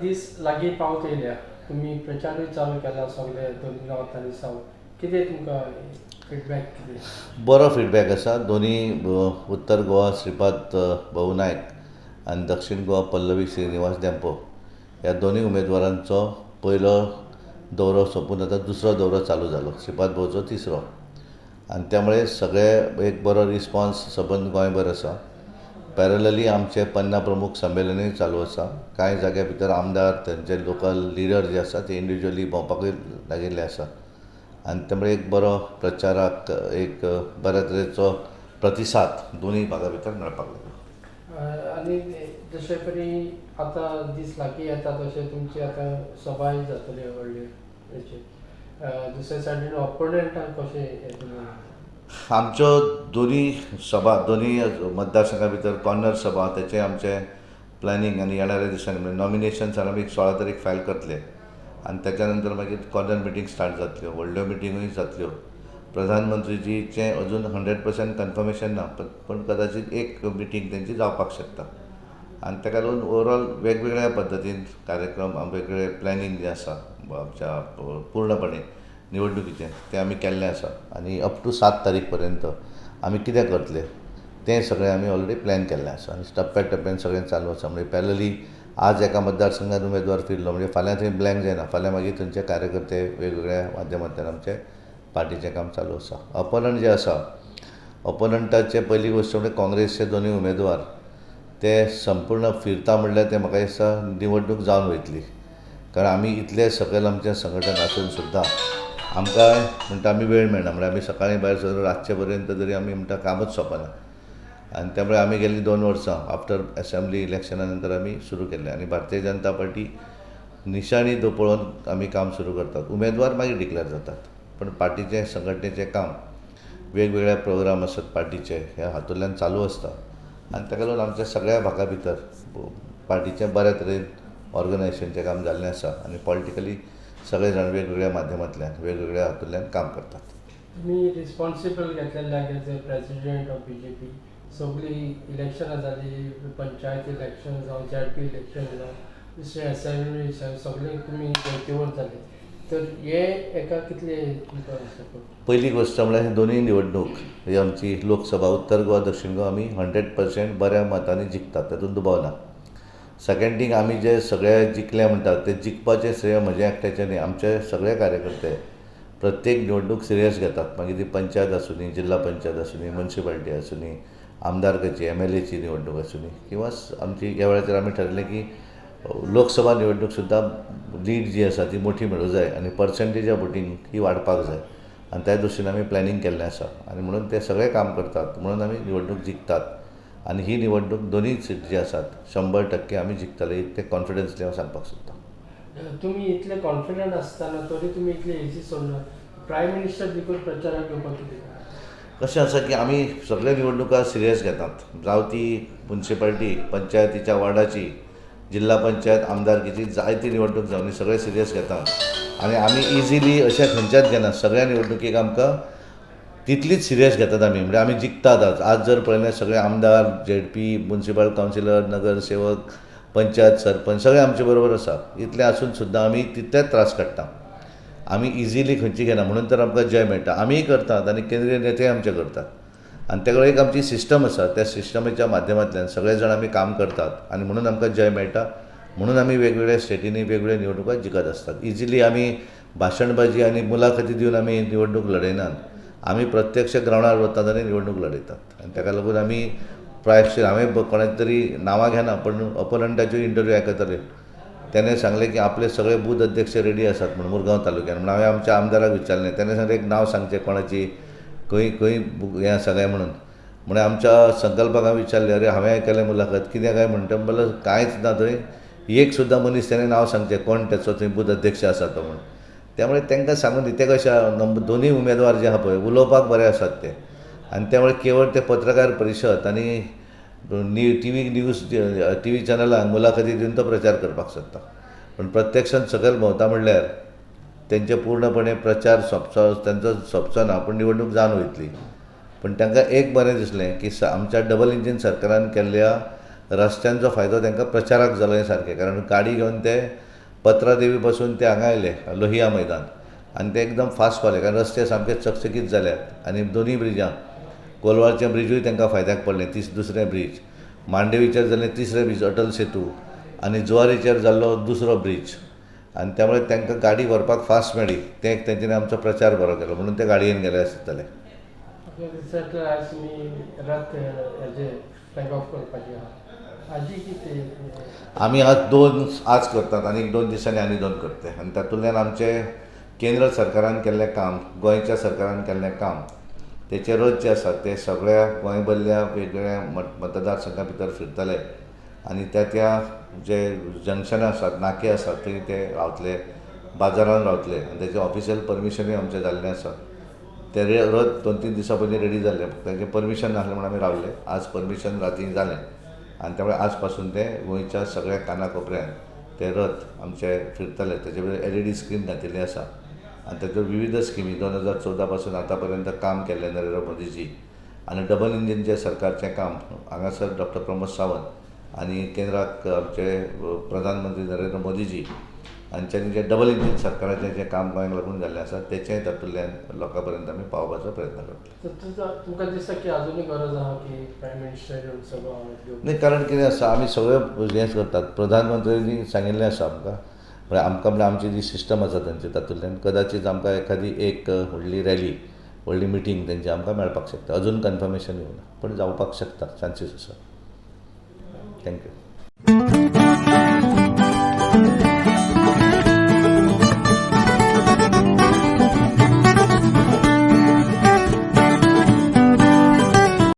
दीस लागीं पावत येयल्या, तुमी प्रचारूय चालू केला सगळे दोनी गांवांनी सावन, कितें तुमकां फिडबॅक कितें? बरो फिडबॅक आसा. दोनी उत्तर गोवा श्रीपाद भोव नायक आनी दक्षिण गोवा पल्लवी श्रीनिवास देंपो ह्या दोनूय उमेदवारांचो पयलो दौरो सोंपून आतां दुसरो दौरो चालू जालो, श्रीपाद भोवचो तिसरो. आनी त्यामुळे सगळे एक बरो रिस्पॉन्स सबंद गोंयभर आसा. पॅरलली आमचे पन्ना प्रमुख संमेलनूय चालू आसा. कांय जाग्या भितर आमदार तेंचे लोकल लिडर जे आसा ते इंडिव्युज्युअली भोंवपाकूय लागिल्ले आसा. आनी त्यामुळे एक बरो प्रचाराक एक बऱ्या तरेचो प्रतिसाद दोनूय भागा भितर मेळपाक लागलो. आनी जशे परी आतां दीस लागीं येता तशें तुमची आतां सभाय जातली व्हडली हेची. दुसरे सायडीन ऑपोनंटांक कशें आमच्यो दोनूय सभा दोनूय मतदारसंघा भितर कॉर्नर सभा तेचें आमचें प्लॅनिंग आनी येणाऱ्या दिसांनी म्हणजे नॉमिनेशन्सान आमी 16 तारीख फायल करतले आनी त्याच्या नंतर मागीर कॉर्नर मिटींग स्टार्ट जातल्यो, व्हडल्यो मिटिंगूय जातल्यो. प्रधानमंत्रीजीचें अजून 100% कन्फर्मेशन ना, पण कदाचित एक मिटींग तेंची जावपाक शकता. आनी ताका लागून ओवरऑल वेगवेगळ्या पद्दतीन कार्यक्रम वेगवेगळे प्लॅनिंग जें आसा आमच्या पूर्णपणे निवडणुकीचें तें आमी केल्लें आसा. आनी अप टू 7 तारीख पर्यंत आमी कितें करतले तें सगळें आमी ऑलरेडी प्लॅन केल्लें आसा आनी टप्प्या टप्प्यान सगळें चालू आसा. म्हणजे पॅरलली आज एका मतदारसंघात उमेदवार फिरलो म्हणजे फाल्यां थंय ब्लँक जायना, फाल्यां मागीर थंयचे कार्यकर्ते वेगवेगळ्या माध्यमांतल्यान आमचें पार्टीचें काम चालू आसा. अपोनंट जे आसा अपोनंटाचे पयली गोश्ट म्हणजे काँग्रेसचे दोनूय उमेदवार ते संपूर्ण फिरता म्हणल्यार ते म्हाका दिसता निवडणूक जावन वयतली. कारण आमी इतले सकयल आमचें संघटन आसून सुद्दां आमकां म्हणटा आमी वेळ मेळना. म्हणजे आमी सकाळीं भायर सर रातचे पर्यंत तरी आमी म्हणटा कामूच सोंपना. आनी त्यामुळे आमी गेल्ली 2 वर्सां आफ्टर असेंब्ली इलेक्शना नंतर आमी सुरू केल्लें आनी भारतीय जनता पार्टी निशाणी पळोवन आमी काम सुरू करतात. उमेदवार मागीर डिक्लेअर जातात, पण पार्टीचें संघटनेचें काम वेगवेगळे प्रोग्राम आसात पार्टीचे ह्या हातूंतल्यान चालू आसता. आनी ताका लागून आमच्या सगळ्या भागा भितर पार्टीचें बऱ्या तरेन ऑर्गनायझेशनचें काम जाल्लें आसा आनी पॉलिटिकली सगळे जाण वेगवेगळ्या माध्यमांतल्यान वेगवेगळ्या हातूंतल्यान काम करतात. तुमी रिस्पॉन्सिबल घेतलेले as a president of BJP. सगळीं इलेक्शनां जालीं, पंचायत इलेक्शन जावं ZP इलेक्शन जावं दुसरें असेंब्ली सगळें तुमी घेतीवर जाले. तर हे एका कितले तुमकां पयली गोश्ट म्हळ्यार ही दोनूय निवडणूक ही आमची लोकसभा उत्तर गोवा दक्षिण गोवा आमी 100% बऱ्या मतांनी जिखतात, तातूंत दुबाव ना. सेकंड थींग आमी जे सगळे जिखले म्हणटात ते जिखपाचें श्रेय म्हजें एकट्याचें न्ही. आमचे सगळे कार्यकर्ते प्रत्येक निवडणूक सिरियस घेतात. मागीर ती पंचायत आसूं दी, जिल्हा पंचायत आसूं दी, म्युनिसिपालिटी आसूं दी, आमदारकाची MLAची निवडणूक आसूं दी किंवा आमची ह्या वेळाचेर आमी ठरयलें की लोकसभा निवडणूक सुद्दां लीड जी आसा ती मोठी मेळूं जाय आनी पर्संटेज ऑफ वोटींग ही वाडपाक जाय आनी त्या दृश्टीन आमी प्लॅनिंग केल्लें आसा. आनी म्हणून ते सगळे काम करतात, म्हणून आमी निवडणूक जिखतात. आनी ही निवडणूक दोनूय सीट जी आसात 100% आमी जिखतले इतलें कॉन्फिडन्सली हांव सांगपाक सोदतां. तुमी इतले कॉन्फिडंट आसतना तरी तुमी इतले हेजी सोडना. प्रायम मिनिस्टर देखून प्रचाराक येवपाक कितें कशें आसा की आमी सगळे निवडणुका सिरियस घेतात. जावं ती म्युनिसिपालिटी पंचायतीच्या वार्डाची, जिल्हा पंचायत आमदारकीची जायती निवडणूक जावन सगळे सिरियस घेतात. आनी आमी इजिली अशें खंयच्याच घेनात. सगळ्या निवडणुकीक आमकां तितलीच सिरियस घेतात आमी. म्हणजे आमी जिखतात. आज जर पळयलें सगळे आमदार, ZP, म्युनिसिपल कावन्सिलर, नगरसेवक, पंचायत सरपंच सगळे आमचे बरोबर आसा. इतलें आसून सुद्दां आमी तितलेच त्रास काडटा. आमी इजिली खंयची घेना, म्हणून तर आमकां जय मेळटा. आमीय करतात आनी केंद्रीय नेतेय आमचे करतात. आनी तेका एक आमची सिस्टम आसा, त्या सिस्टमेच्या माध्यमांतल्यान सगळे जाण आमी काम करतात आनी म्हणून आमकां जय मेळटा. म्हणून आमी वेगवेगळ्या स्टेटींनी वेगवेगळ्या निवडणुका जिखत आसतात. इजिली आमी भाशणबाजी आनी मुलाखती दिवन आमी निवडणूक लडयनात. आमी प्रत्यक्ष ग्रावंडार वतात आनी निवडणूक लडयतात. आनी ताका लागून आमी प्रायश्चित हांवें कोणाची तरी नांवां घेना, पण अपोनंटाच्यो इंटरव्यू आयकताले. त्याने सांगले की आपले सगळे बूथ अध्यक्ष रेडी आसात म्हणून मुरगांव तालुक्यान. म्हणून हांवें आमच्या आमदाराक विचारलें, त्याने सांगलें एक नांव सांगचें कोणाची खंय खंय हें आसा काय म्हणून. म्हणून आमच्या संकल्पाक हांवें विचारलें, अरे हांवें केलें मुलाखत कितें काय म्हणटा. म्हणल्यार कांयच ना थंय, एक सुद्दां मनीस ताणें नांव सांगचें कोण त्याचो थंय बूथ अध्यक्ष आसा तो म्हणून. त्यामुळे तांकां सांगून ते कशें दोनूय उमेदवार जे आहा पळय उलोवपाक बरे आसात ते. आनी त्यामुळे केवळ ते पत्रकार परिशद आनी TV चॅनलांक मुलाखती दिवन तो प्रचार करपाक सोदता. पण प्रत्यक्षांत सकयल भोंवता म्हणल्यार तेंचे पूर्णपणे प्रचार तांचो सोंपचो ना, पूण निवडणूक जावन वयतली. पण तांकां एक बरें दिसलें की आमच्या डबल इंजीन सरकारान केल्ल्या रस्त्यांचो फायदो तांकां प्रचाराक जालो हें सारकें, कारण गाडी घेवन ते पत्रादेवी पासून ते हांगा आयले लोहिया मैदान आनी ते एकदम फास्ट पावले, कारण रस्ते सामके चकचकीत जाल्यात आनी दोनूय ब्रिजां कोलवारचें ब्रिजूय तांकां फायद्याक पडलें, दुसरें ब्रीज, मांडेवीचेर जाल्लें तिसरें ब्रीज अटल सेतू आनी जुवारीचेर जाल्लो दुसरो ब्रीज, आनी त्यामुळे तांकां गाडी व्हरपाक फास्ट मेळ्ळी. ते तेंच्यांनी आमचो प्रचार बरो केलो म्हणून ते गाडयेन गेले आसतले. रिसंटली आज तुमी रथ हेजे फ्लॅग ऑफ करपाचें आहा, हाजी कितें आमी आज करतात आनी 2 दिसांनी आनी 2 करते, आनी तातूंतल्यान आमचें केंद्र सरकारान केल्लें काम, गोंयच्या सरकारान केल्लें काम, तेचे रथ जे आसात ते सगळ्या गोंयभरल्या वेगवेगळ्या मतदारसंघां भितर फिरतले आनी त्या जे जंक्शनां आसात, नाके आसात थंय ते रावतले, बाजारान रावतले आनी तेजें ऑफिशियल परमिशनूय आमचें जाल्लें आसा. ते रथ 2-3 दिसां पयलीं रेडी जाल्ले, ताचें परमिशन नासलें म्हणून आमी रावले. आज परमिशन राती जालें आनी त्यामुळे आज पासून ते गोंयच्या सगळ्या कानाकोपऱ्यांत ते रथ आमचे फिरतले. तेचे भितर LED स्क्रीन घातिल्ली आसा आनी तातूंत विविध स्किमी 2014 पासून आतां पर्यंत काम केल्लें नरेंद्र मोदीजी आनी डबल इंजिनचें सरकारचें काम हांगासर डॉ. प्रमोद सावंत आनी केंद्राक आमचे प्रधानमंत्री नरेंद्र मोदीजी हांच्यांनी जे डबल इंजिन सरकाराचें जें काम गोंयांक लागून जाल्लें आसा तेचेंय तातूंतल्यान लोकां पर्यंत आमी पावपाचो प्रयत्न करतले. तुमकां दिसता की अजुनूय गरज आहा की प्रायम मिनिस्टर येवन सगळो नाही, कारण कितें आसा, आमी सगळें हें करतात. प्रधानमंत्र्यांनी सांगिल्लें आसा आमकां आमची जी सिस्टम आसा तांचे तातूंतल्यान कदाचीत आमकां एखादी एक व्हडली रॅली, व्हडली मिटींग तेंची आमकां मेळपाक शकता. अजून कन्फर्मेशन येवना, पण जावपाक शकता, चान्सीस आसा. थँक्यू.